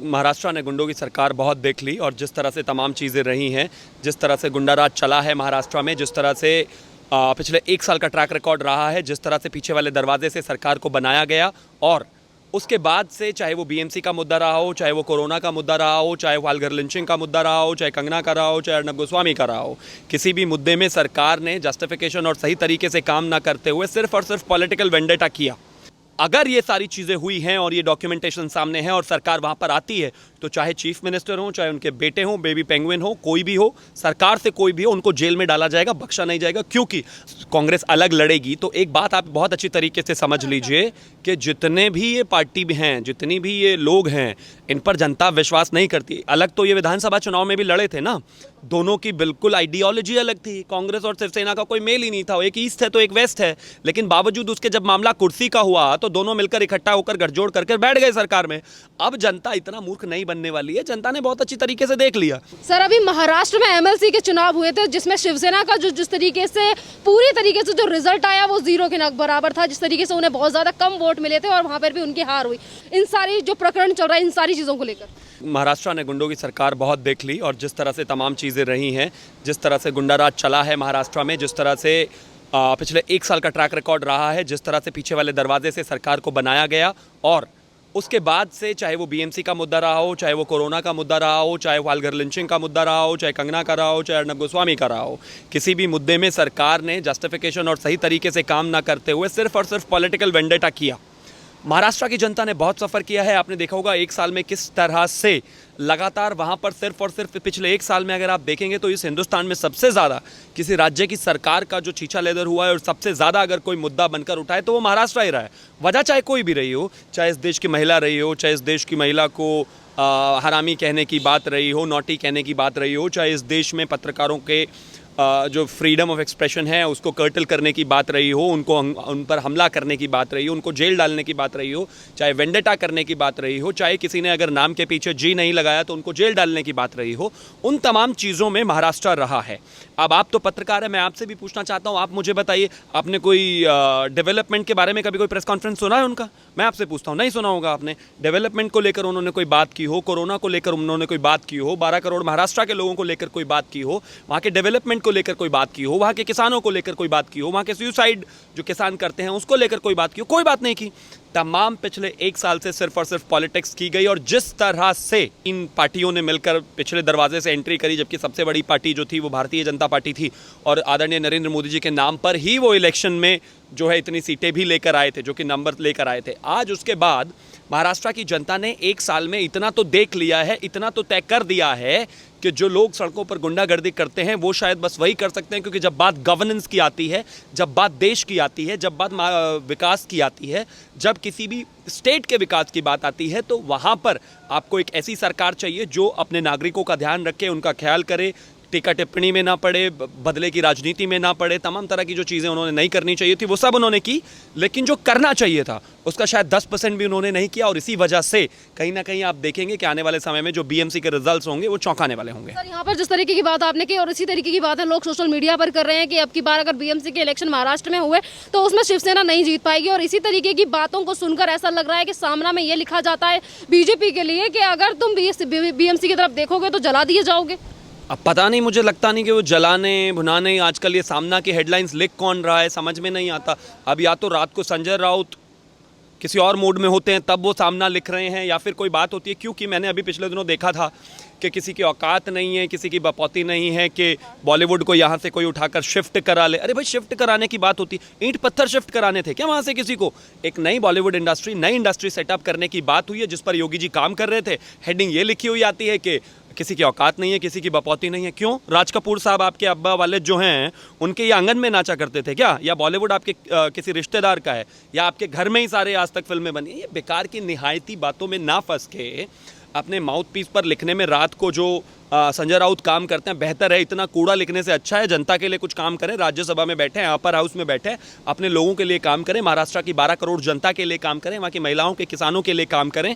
महाराष्ट्र ने गुंडों की सरकार बहुत देख ली और जिस तरह से तमाम चीज़ें रही हैं, जिस तरह से गुंडा राज चला है महाराष्ट्र में, जिस तरह से पिछले 1 साल का ट्रैक रिकॉर्ड रहा है, जिस तरह से पीछे वाले दरवाजे से सरकार को बनाया गया और उसके बाद से चाहे वो बीएमसी का मुद्दा रहा हो, चाहे वो कोरोना का मुद्दा रहा हो, चाहे वो पालघर लिंचिंग का मुद्दा रहा हो, चाहे कंगना का रहा हो, चाहे अर्नब गोस्वामी का रहा हो, किसी भी मुद्दे में सरकार ने जस्टिफिकेशन और सही तरीके से काम ना करते हुए सिर्फ और सिर्फ पॉलिटिकल वेंडेटा किया। अगर ये सारी चीज़ें हुई हैं और ये डॉक्यूमेंटेशन सामने है और सरकार वहाँ पर आती है तो चाहे चीफ मिनिस्टर हो, चाहे उनके बेटे हों, बेबी पेंगुइन हो, कोई भी हो, सरकार से कोई भी हो, उनको जेल में डाला जाएगा, बख्शा नहीं जाएगा। क्योंकि कांग्रेस अलग लड़ेगी तो एक बात आप बहुत अच्छी तरीके से समझ लीजिए कि जितने भी ये पार्टी भी हैं, जितनी भी ये लोग हैं, इन पर जनता विश्वास नहीं करती। अलग तो ये विधानसभा चुनाव में भी लड़े थे ना, दोनों की बिल्कुल आइडियोलॉजी अलग थी। कांग्रेस और शिवसेना का कोई मेल ही नहीं था, एक ईस्ट है तो एक वेस्ट है, लेकिन बावजूद उसके जब मामला कुर्सी का हुआ तो दोनों मिलकर इकट्ठा होकर गठजोड़ करके बैठ गए सरकार में। अब जनता इतना मूर्ख नहीं बनने वाली है, जनता ने बहुत अच्छी तरीके से देख लिया। सर, अभी महाराष्ट्र में एमएलसी के चुनाव हुए थे जिसमें शिवसेना का जिस तरीके से पूरी तरीके से जो रिजल्ट आया वो 0 के बराबर था, जिस तरीके से उन्हें बहुत ज्यादा कम वोट मिले थे और वहां पर भी उनकी हार हुई। इन सारी जो प्रकरण चल रहा है, इन सारी चीजों को लेकर महाराष्ट्र ने गुंडों की सरकार बहुत देख ली और जिस तरह से तमाम चीज़ें रही हैं, जिस तरह से गुंडा राज चला है महाराष्ट्र में, जिस तरह से पिछले 1 साल का ट्रैक रिकॉर्ड रहा है, जिस तरह से पीछे वाले दरवाजे से सरकार को बनाया गया और उसके बाद से चाहे वो बीएमसी का मुद्दा रहा हो, चाहे वो कोरोना का मुद्दा रहा हो, चाहे पालघर लिंचिंग का मुद्दा रहा हो, चाहे कंगना का रहा हो, चाहे अर्नब गोस्वामी का रहा हो, किसी भी मुद्दे में सरकार ने जस्टिफिकेशन और सही तरीके से काम ना करते हुए सिर्फ और सिर्फ पॉलिटिकल वेंडेटा किया। महाराष्ट्र की जनता ने बहुत सफ़र किया है। आपने देखा होगा 1 साल में किस तरह से लगातार वहाँ पर सिर्फ और सिर्फ पिछले 1 साल में अगर आप देखेंगे तो इस हिंदुस्तान में सबसे ज़्यादा किसी राज्य की सरकार का जो छीछा लेदर हुआ है और सबसे ज़्यादा अगर कोई मुद्दा बनकर उठाए तो वो महाराष्ट्र ही रहा है। वजह चाहे कोई भी रही हो, चाहे इस देश की महिला रही हो, चाहे इस देश की महिला को हरामी कहने की बात रही हो, नॉटी कहने की बात रही हो, चाहे इस देश में पत्रकारों के जो फ्रीडम ऑफ एक्सप्रेशन है उसको कर्टल करने की बात रही हो, उन पर हमला करने की बात रही हो, उनको जेल डालने की बात रही हो, चाहे वेंडेटा करने की बात रही हो, चाहे किसी ने अगर नाम के पीछे जी नहीं लगाया तो उनको जेल डालने की बात रही हो, उन तमाम चीज़ों में महाराष्ट्र रहा है। अब आप तो पत्रकार हैं, मैं आपसे भी पूछना चाहता हूँ, आप मुझे बताइए, आपने कोई डेवलपमेंट के बारे में कभी कोई प्रेस कॉन्फ्रेंस सुना है उनका? मैं आपसे पूछता हूँ, नहीं सुना होगा आपने। डेवलपमेंट को लेकर उन्होंने कोई बात की हो, कोरोना को लेकर उन्होंने कोई बात की हो, 12 करोड़ महाराष्ट्र के लोगों को लेकर कोई बात की हो, वहाँ के डेवलपमेंट को लेकर कोई बात की हो, वहाँ के किसानों को लेकर कोई बात की हो, वहाँ के सुसाइड जो किसान करते हैं उसको लेकर कोई बात की हो? कोई बात नहीं की। तमाम पिछले 1 साल से सिर्फ और सिर्फ पॉलिटिक्स की गई और जिस तरह से इन पार्टियों ने मिलकर पिछले दरवाजे से एंट्री करी, जबकि सबसे बड़ी पार्टी जो थी वो भारतीय जनता पार्टी थी और आदरणीय नरेंद्र मोदी जी के नाम पर ही वो इलेक्शन में जो है इतनी सीटें भी लेकर आए थे, जो कि नंबर लेकर आए थे। आज उसके बाद महाराष्ट्र की जनता ने 1 साल में इतना तो देख लिया है, इतना तो तय कर दिया है कि जो लोग सड़कों पर गुंडागर्दी करते हैं वो शायद बस वही कर सकते हैं, क्योंकि जब बात गवर्नेंस की आती है, जब बात देश की आती है, जब बात विकास की आती है, जब किसी भी स्टेट के विकास की बात आती है तो वहाँ पर आपको एक ऐसी सरकार चाहिए जो अपने नागरिकों का ध्यान रखे, उनका ख्याल करे, टीका टिप्पणी में ना पड़े, बदले की राजनीति में ना पड़े। तमाम तरह की जो चीज़ें उन्होंने नहीं करनी चाहिए थी वो सब उन्होंने की, लेकिन जो करना चाहिए था उसका शायद 10% भी उन्होंने नहीं किया और इसी वजह से कहीं ना कहीं आप देखेंगे कि आने वाले समय में जो बीएमसी के रिजल्ट्स होंगे वो चौंकाने वाले होंगे। सर, यहाँ पर जिस तरीके की बात आपने की और इसी तरीके की बात है लोग सोशल मीडिया पर कर रहे हैं कि अब की बार अगर बीएमसी के इलेक्शन महाराष्ट्र में हुए तो उसमें शिवसेना नहीं जीत पाएगी और इसी तरीके की बातों को सुनकर ऐसा लग रहा है कि सामना में ये लिखा जाता है बीजेपी के लिए कि अगर तुम बीएमसी की तरफ देखोगे तो जला दिए जाओगे। अब पता नहीं, मुझे लगता नहीं कि वो जलाने भुनाने, आजकल ये सामना की हेडलाइंस लिख कौन रहा है समझ में नहीं आता। अब या तो रात को संजय राउत किसी और मूड में होते हैं तब वो सामना लिख रहे हैं, या फिर कोई बात होती है, क्योंकि मैंने अभी पिछले दिनों देखा था कि किसी की औकात नहीं है, किसी की बपौती नहीं है कि बॉलीवुड को यहाँ से कोई उठाकर शिफ्ट करा ले। अरे भाई, शिफ्ट कराने की बात होती, ईंट पत्थर शिफ्ट कराने थे क्या वहाँ से किसी को? एक नई बॉलीवुड इंडस्ट्री, नई इंडस्ट्री सेटअप करने की बात हुई है जिस पर योगी जी काम कर रहे थे। हेडिंग ये लिखी हुई आती है कि किसी की औकात नहीं है, किसी की बपौती नहीं है। क्यों? राज कपूर साहब आपके अब्बा वाले जो हैं उनके ये आंगन में नाचा करते थे क्या? या बॉलीवुड आपके किसी रिश्तेदार का है? या आपके घर में ही सारे आज तक फिल्में बनी? ये बेकार की निहायती बातों में ना फंस के अपने माउथ पीस पर लिखने में रात को जो संजय राउत काम करते हैं बेहतर है। इतना कूड़ा लिखने से अच्छा है जनता के लिए कुछ काम करें, राज्यसभा में बैठे, अपर हाउस में बैठे, अपने लोगों के लिए काम करें, महाराष्ट्र की 12 करोड़ जनता के लिए काम करें, वहाँ की महिलाओं के, किसानों के लिए काम करें,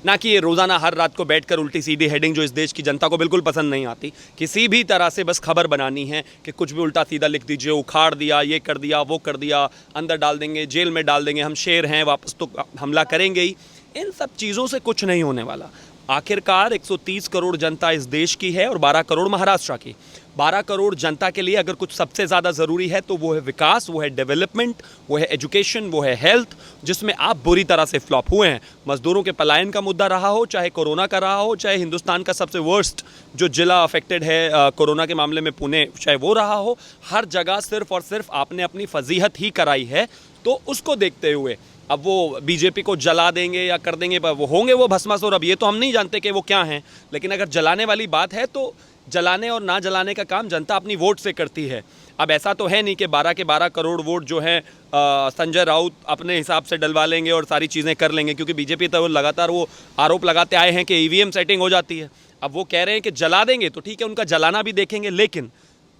ना कि ये रोज़ाना हर रात को बैठकर उल्टी सीधी हेडिंग जो इस देश की जनता को बिल्कुल पसंद नहीं आती, किसी भी तरह से बस खबर बनानी है कि कुछ भी उल्टा सीधा लिख दीजिए, उखाड़ दिया, ये कर दिया, वो कर दिया, अंदर डाल देंगे, जेल में डाल देंगे, हम शेर हैं, वापस तो हमला करेंगे ही। इन सब चीज़ों से कुछ नहीं होने वाला। आखिरकार 130 करोड़ जनता इस देश की है और 12 करोड़ महाराष्ट्र की। 12 करोड़ जनता के लिए अगर कुछ सबसे ज़्यादा ज़रूरी है तो वो है विकास, वो है डेवलपमेंट, वो है एजुकेशन, वो है हेल्थ, जिसमें आप बुरी तरह से फ्लॉप हुए हैं। मजदूरों के पलायन का मुद्दा रहा हो, चाहे कोरोना का रहा हो, चाहे हिंदुस्तान का सबसे वर्स्ट जो जिला अफेक्टेड है कोरोना के मामले में पुणे, चाहे वो रहा हो, हर जगह सिर्फ और सिर्फ आपने अपनी फजीहत ही कराई है। तो उसको देखते हुए अब वो बीजेपी को जला देंगे या कर देंगे, वो होंगे वो भस्मासुर, अब ये तो हम नहीं जानते कि वो क्या हैं। लेकिन अगर जलाने वाली बात है तो जलाने और ना जलाने का काम जनता अपनी वोट से करती है। अब ऐसा तो है नहीं कि 12 के 12 करोड़ वोट जो हैं संजय राउत अपने हिसाब से डलवा लेंगे और सारी चीज़ें कर लेंगे, क्योंकि बीजेपी तो लगातार वो आरोप लगाते आए हैं कि ईवीएम सेटिंग हो जाती है। अब वो कह रहे हैं कि जला देंगे, तो ठीक है, उनका जलाना भी देखेंगे, लेकिन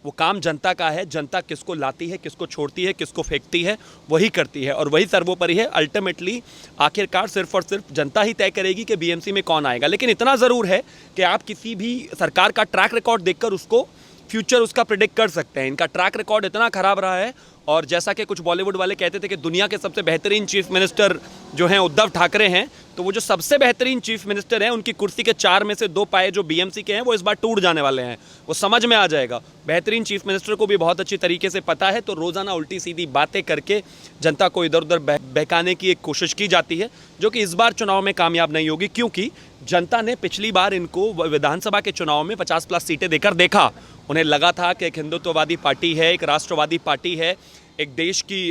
वो काम जनता का है। जनता किसको लाती है, किसको छोड़ती है, किसको फेंकती है, वही करती है और वही सर्वोपरि है। अल्टीमेटली आखिरकार सिर्फ और सिर्फ जनता ही तय करेगी कि बीएमसी में कौन आएगा। लेकिन इतना ज़रूर है कि आप किसी भी सरकार का ट्रैक रिकॉर्ड देखकर उसको फ्यूचर उसका प्रिडिक्ट कर सकते हैं। इनका ट्रैक रिकॉर्ड इतना ख़राब रहा है, और जैसा कि कुछ बॉलीवुड वाले कहते थे कि दुनिया के सबसे बेहतरीन चीफ मिनिस्टर जो हैं उद्धव ठाकरे हैं, तो वो जो सबसे बेहतरीन चीफ मिनिस्टर हैं उनकी कुर्सी के 4 में से 2 पाए जो बीएमसी के हैं वो इस बार टूट जाने वाले हैं। वो समझ में आ जाएगा। बेहतरीन चीफ मिनिस्टर को भी बहुत अच्छी तरीके से पता है, तो रोज़ाना उल्टी सीधी बातें करके जनता को इधर उधर बहकाने की एक कोशिश की जाती है, जो कि इस बार चुनाव में कामयाब नहीं होगी, क्योंकि जनता ने पिछली बार इनको विधानसभा के चुनाव में 50+ सीटें देकर देखा। उन्हें लगा था कि एक हिंदुत्ववादी पार्टी है, एक राष्ट्रवादी पार्टी है, एक देश की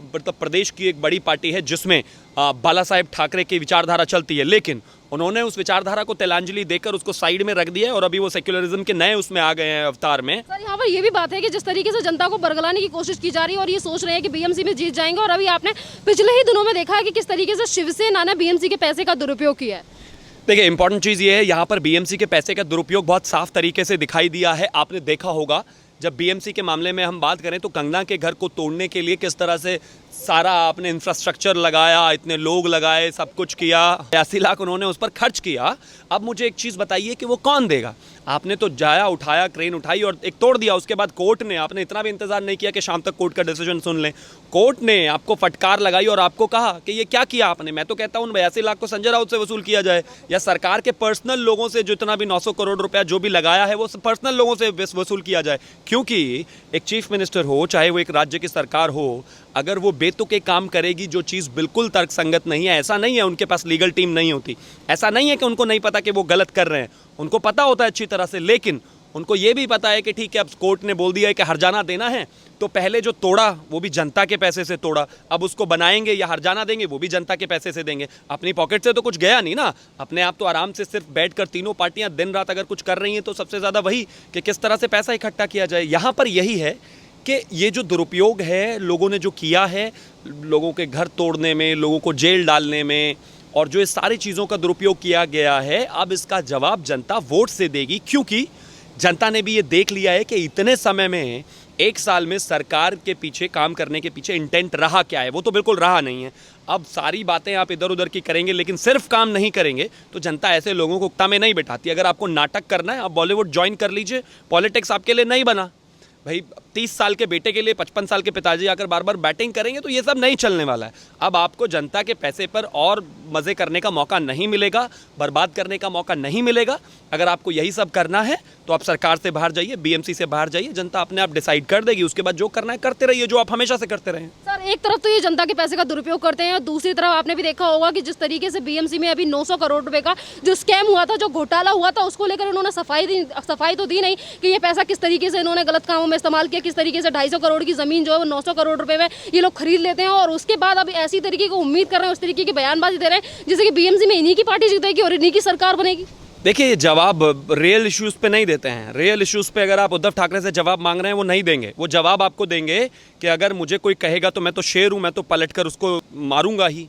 मतलब प्रदेश की एक बड़ी पार्टी है जिसमें बाला साहेब ठाकरे की विचारधारा चलती है। लेकिन उन्होंने उस विचारधारा को तिलांजलि देकर उसको साइड में रख दिया और अभी वो सेक्युलरिज्म के नए उसमें आ गए हैं अवतार में। सर, यहाँ पर ये भी बात है कि जिस तरीके से जनता को बरगलाने की कोशिश की जा रही है और ये सोच रहे हैं कि बीएमसी में जीत जाएंगे, और अभी आपने पिछले ही दिनों में देखा है कि किस तरीके से शिवसेना ने बीएमसी के पैसे का दुरुपयोग किया है। देखिए, इंपॉर्टेंट चीज़ ये है, यहाँ पर बीएमसी के पैसे का दुरुपयोग बहुत साफ तरीके से दिखाई दिया है। आपने देखा होगा जब बीएमसी के मामले में हम बात करें तो कंगना के घर को तोड़ने के लिए किस तरह से सारा आपने इंफ्रास्ट्रक्चर लगाया, इतने लोग लगाए, सब कुछ किया, 80 लाख उन्होंने उस पर खर्च किया। अब मुझे एक चीज़ बताइए कि वो कौन देगा? आपने तो जाया, उठाया, क्रेन उठाई और एक तोड़ दिया। उसके बाद कोर्ट ने, आपने इतना भी इंतजार नहीं किया कि शाम तक कोर्ट का डिसीजन सुन लें। कोर्ट ने आपको फटकार लगाई और आपको कहा कि ये क्या किया आपने। मैं तो कहता हूँ 82 लाख को संजय राउत से वसूल किया जाए, या सरकार के पर्सनल लोगों से जितना भी 900 करोड़ रुपया जो भी लगाया है वो पर्सनल लोगों से वसूल किया जाए। क्योंकि एक चीफ मिनिस्टर हो, चाहे वो एक राज्य की सरकार हो, अगर वो बेतुके काम करेगी जो चीज़ बिल्कुल तर्कसंगत नहीं है, ऐसा नहीं है उनके पास लीगल टीम नहीं होती, ऐसा नहीं है कि उनको नहीं पता कि वो गलत कर रहे हैं, उनको पता होता है अच्छी तरह से। लेकिन उनको ये भी पता है कि ठीक है, अब कोर्ट ने बोल दिया है कि हर्जाना देना है, तो पहले जो तोड़ा वो भी जनता के पैसे से तोड़ा, अब उसको बनाएंगे या हर्जाना देंगे वो भी जनता के पैसे से देंगे। अपनी पॉकेट से तो कुछ गया नहीं ना। अपने आप तो आराम से सिर्फ बैठकर तीनों पार्टियां दिन रात अगर कुछ कर रही हैं तो सबसे ज़्यादा वही कि किस तरह से पैसा इकट्ठा किया जाए। यहाँ पर यही है कि ये जो दुरुपयोग है लोगों ने जो किया है, लोगों के घर तोड़ने में, लोगों को जेल डालने में, और जो इस सारी चीज़ों का दुरुपयोग किया गया है, अब इसका जवाब जनता वोट से देगी। क्योंकि जनता ने भी ये देख लिया है कि इतने समय में, 1 साल में सरकार के पीछे, काम करने के पीछे इंटेंट रहा क्या है। वो तो बिल्कुल रहा नहीं है। अब सारी बातें आप इधर उधर की करेंगे लेकिन सिर्फ काम नहीं करेंगे तो जनता ऐसे लोगों को उक्ता में नहीं बैठाती। अगर आपको नाटक करना है, आप बॉलीवुड ज्वाइन कर लीजिए, पॉलिटिक्स आपके लिए नहीं बना भाई। 30 साल के बेटे के लिए 55 साल के पिताजी आकर बार बार बैटिंग करेंगे तो ये सब नहीं चलने वाला है। अब आपको जनता के पैसे पर और मज़े करने का मौका नहीं मिलेगा, बर्बाद करने का मौका नहीं मिलेगा। अगर आपको यही सब करना है तो आप सरकार से बाहर जाइए, बीएमसी से बाहर जाइए, जनता अपने आप डिसाइड कर देगी। उसके बाद जो करना है करते रहिए, जो आप हमेशा से करते रहे। सर, एक तरफ तो ये जनता के पैसे का दुरुपयोग करते हैं और दूसरी तरफ आपने भी देखा होगा कि जिस तरीके से बीएमसी में अभी 900 करोड़ रुपए का जो स्कैम हुआ था, जो घोटाला हुआ था, उसको लेकर उन्होंने सफाई तो दी नहीं कि ये पैसा किस तरीके से इन्होंने गलत कामों में इस्तेमाल किया, किस तरीके से 250 करोड़ की जमीन जो है वो 900 करोड़ रुपए में ये लोग खरीद लेते हैं। और उसके बाद अब ऐसी तरीके की उम्मीद कर रहे हैं, उस तरीके की बयानबाजी दे रहे हैं जैसे कि बीएमसी में इन्हीं की पार्टी जीतेगी और इन्हीं की सरकार बनेगी। देखिए, जवाब रियल इश्यूज़ पे नहीं देते हैं। रियल इश्यूज़ पे अगर आप उद्धव ठाकरे से जवाब मांग रहे हैं वो नहीं देंगे। वो जवाब आपको देंगे कि अगर मुझे कोई कहेगा तो मैं तो शेर हूँ, मैं तो पलटकर उसको मारूंगा ही।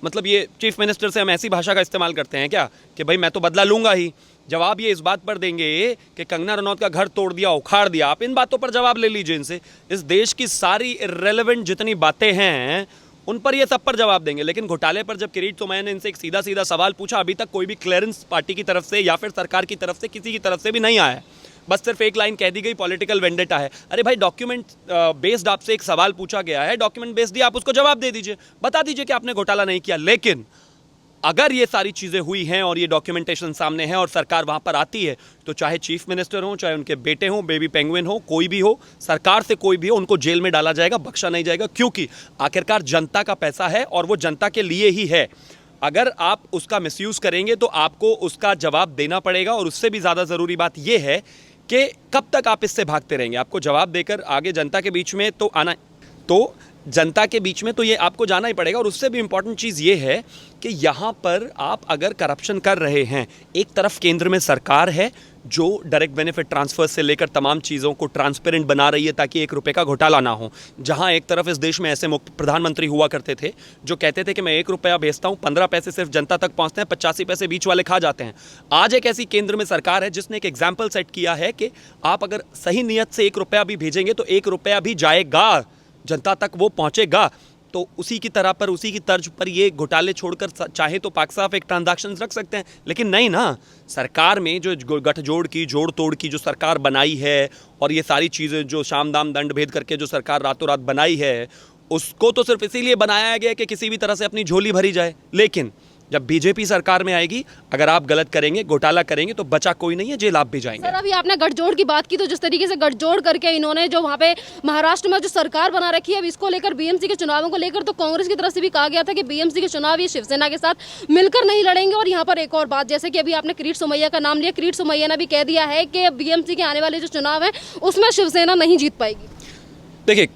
मतलब ये चीफ मिनिस्टर से हम ऐसी भाषा का इस्तेमाल करते हैं क्या कि भाई मैं तो बदला लूंगा ही। जवाब ये इस बात पर देंगे कि कंगना रनौत का घर तोड़ दिया, उखाड़ दिया। आप इन बातों पर जवाब ले लीजिए इनसे। इस देश की सारी इर्रेलेवेंट जितनी बातें हैं उन पर ये सब पर जवाब देंगे। लेकिन घोटाले पर जब किरीट सोमैया ने इनसे एक सीधा सीधा सवाल पूछा, अभी तक कोई भी क्लियरेंस पार्टी की तरफ से या फिर सरकार की तरफ से, किसी की तरफ से भी नहीं आया है। बस सिर्फ एक लाइन कह दी गई, पॉलिटिकल वेंडेटा है। अरे भाई, डॉक्यूमेंट बेस्ड आपसे एक सवाल पूछा गया है, डॉक्यूमेंट बेस्ड दिया, आप उसको जवाब दे दीजिए, बता दीजिए कि आपने घोटाला नहीं किया। लेकिन अगर ये सारी चीज़ें हुई हैं और ये डॉक्यूमेंटेशन सामने है और सरकार वहाँ पर आती है, तो चाहे चीफ मिनिस्टर हो, चाहे उनके बेटे हों, बेबी पेंगुइन हो, कोई भी हो, सरकार से कोई भी हो, उनको जेल में डाला जाएगा, बख्शा नहीं जाएगा, क्योंकि आखिरकार जनता का पैसा है और वो जनता के लिए ही है। अगर आप उसका मिसयूज़ करेंगे तो आपको उसका जवाब देना पड़ेगा। और उससे भी ज़्यादा ज़रूरी बात यह है कि कब तक आप इससे भागते रहेंगे। आपको जवाब देकर आगे जनता के बीच में तो आना, तो जनता के बीच में तो ये आपको जाना ही पड़ेगा। और उससे भी इम्पॉर्टेंट चीज़ ये है कि यहाँ पर आप अगर करप्शन कर रहे हैं, एक तरफ केंद्र में सरकार है जो डायरेक्ट बेनिफिट ट्रांसफर से लेकर तमाम चीज़ों को ट्रांसपेरेंट बना रही है ताकि 1 रुपये का घोटाला ना हो। जहाँ एक तरफ इस देश में ऐसे प्रधानमंत्री हुआ करते थे जो कहते थे कि मैं 1 रुपया भेजता हूँ, 15 पैसे सिर्फ जनता तक पहुँचते हैं, 85 पैसे बीच वाले खा जाते हैं। आज एक ऐसी केंद्र में सरकार है जिसने एक एग्जाम्पल सेट किया है कि आप अगर सही नीयत से 1 रुपया भी भेजेंगे तो 1 रुपया भी जाएगा, जनता तक वो पहुँचेगा। तो उसी की तरह पर, उसी की तर्ज पर ये घोटाले छोड़कर चाहे तो पाक साफ एक ट्रांजैक्शंस रख सकते हैं, लेकिन नहीं ना। सरकार में जो गठजोड़ की, जोड़ तोड़ की जो सरकार बनाई है और ये सारी चीज़ें जो शाम दाम दंड भेद करके जो सरकार रातों रात बनाई है, उसको तो सिर्फ इसीलिए बनाया गया कि किसी भी तरह से अपनी झोली भरी जाए। लेकिन जब बीजेपी सरकार में आएगी, अगर आप गलत करेंगे, घोटाला करेंगे, तो बचा कोई नहीं है, जेल आप भी जाएंगे। सर, अभी आपने गठजोड़ की बात की, तो जिस तरीके से गठजोड़ करके इन्होंने जो वहाँ पे महाराष्ट्र में जो सरकार बना रखी है, अब इसको लेकर बीएमसी के चुनावों को लेकर तो कांग्रेस की तरफ से भी कहा गया था कि बीएमसी के चुनाव ये शिवसेना के साथ मिलकर नहीं लड़ेंगे। और यहाँ पर एक और बात, जैसे कि अभी आपने किरीट सोमैया का नाम लिया, किरीट सोमैया ने भी कह दिया है कि बीएमसी के आने वाले जो चुनाव है उसमें शिवसेना नहीं जीत पाएगी। देखिए,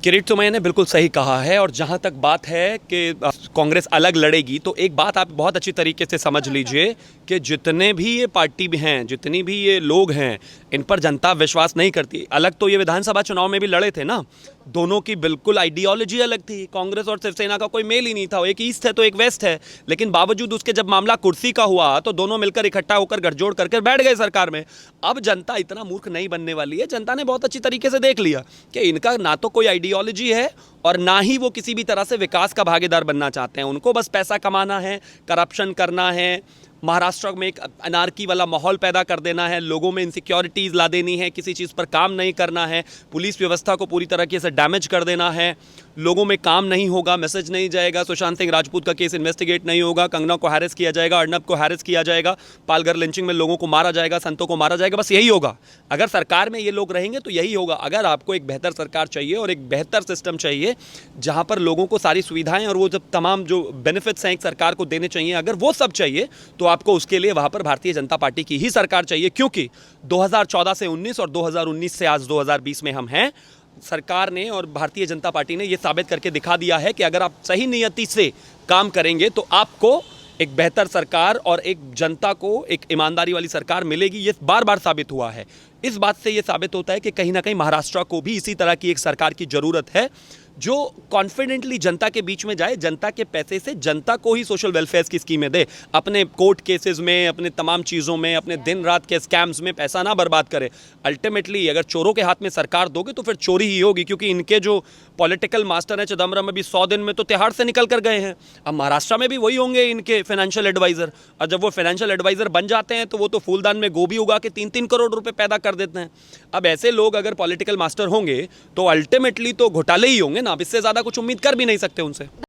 किरीट सोमैया ने बिल्कुल सही कहा है। और जहाँ तक बात है कि कांग्रेस अलग लड़ेगी, तो एक बात आप बहुत अच्छी तरीके से समझ लीजिए कि जितने भी ये पार्टी भी हैं, जितनी भी ये लोग हैं, इन पर जनता विश्वास नहीं करती। अलग तो ये विधानसभा चुनाव में भी लड़े थे ना, दोनों की बिल्कुल आइडियोलॉजी अलग थी। कांग्रेस और शिवसेना का कोई मेल ही नहीं था, एक ईस्ट है तो एक वेस्ट है। लेकिन बावजूद उसके जब मामला कुर्सी का हुआ तो दोनों मिलकर इकट्ठा होकर गठजोड़ करके बैठ गए सरकार में। अब जनता इतना मूर्ख नहीं बनने वाली है। जनता ने बहुत अच्छी तरीके से देख लिया कि इनका ना तो कोई आइडियोलॉजी है और ना ही वो किसी भी तरह से विकास का भागीदार बनना चाहते हैं। उनको बस पैसा कमाना है, करप्शन करना है, महाराष्ट्र में एक अनार्की वाला माहौल पैदा कर देना है, लोगों में इनसिक्योरिटीज़ ला देनी है, किसी चीज़ पर काम नहीं करना है, पुलिस व्यवस्था को पूरी तरीके से डैमेज कर देना है, लोगों में काम नहीं होगा, मैसेज नहीं जाएगा, सुशांत सिंह राजपूत का केस इन्वेस्टिगेट नहीं होगा, कंगना को हैरेस किया जाएगा, अर्नब को हैरेस किया जाएगा, पालघर लिंचिंग में लोगों को मारा जाएगा, संतों को मारा जाएगा। बस यही होगा। अगर सरकार में ये लोग रहेंगे तो यही होगा। अगर आपको एक बेहतर सरकार चाहिए और एक बेहतर सिस्टम चाहिए जहाँ पर लोगों को सारी सुविधाएं और वो जब तमाम जो बेनिफिट्स हैं एक सरकार को देने चाहिए, अगर वो सब चाहिए तो आपको उसके लिए वहाँ पर भारतीय जनता पार्टी की ही सरकार चाहिए। क्योंकि 2014 से 19 और 2019 से आज 2020 में हम हैं, सरकार ने और भारतीय जनता पार्टी ने ये साबित करके दिखा दिया है कि अगर आप सही नियति से काम करेंगे तो आपको एक बेहतर सरकार और एक जनता को एक ईमानदारी वाली सरकार मिलेगी। ये बार बार साबित हुआ है। इस बात से ये साबित होता है कि कहीं ना कहीं महाराष्ट्र को भी इसी तरह की एक सरकार की ज़रूरत है जो कॉन्फिडेंटली जनता के बीच में जाए, जनता के पैसे से जनता को ही सोशल वेलफेयर की स्कीमें दे, अपने कोर्ट केसेस में, अपने तमाम चीज़ों में, अपने दिन रात के स्कैम्स में पैसा ना बर्बाद करे। अल्टीमेटली अगर चोरों के हाथ में सरकार दोगे तो फिर चोरी ही होगी, क्योंकि इनके जो पॉलिटिकल मास्टर हैं चिदम्बरम अभी 100 दिन में तो तिहाड़ से निकल कर गए हैं। अब महाराष्ट्र में भी वही होंगे इनके फाइनेंशियल एडवाइज़र, और जब वो फाइनेंशियल एडवाइज़र बन जाते हैं तो वो तो फूलदान में गोभी उगा के 3-3 करोड़ रुपए पैदा कर देते हैं। अब ऐसे लोग अगर पॉलिटिकल मास्टर होंगे तो अल्टीमेटली तो घोटाले ही होंगे ना। अब इससे ज़्यादा कुछ उम्मीद कर भी नहीं सकते उनसे।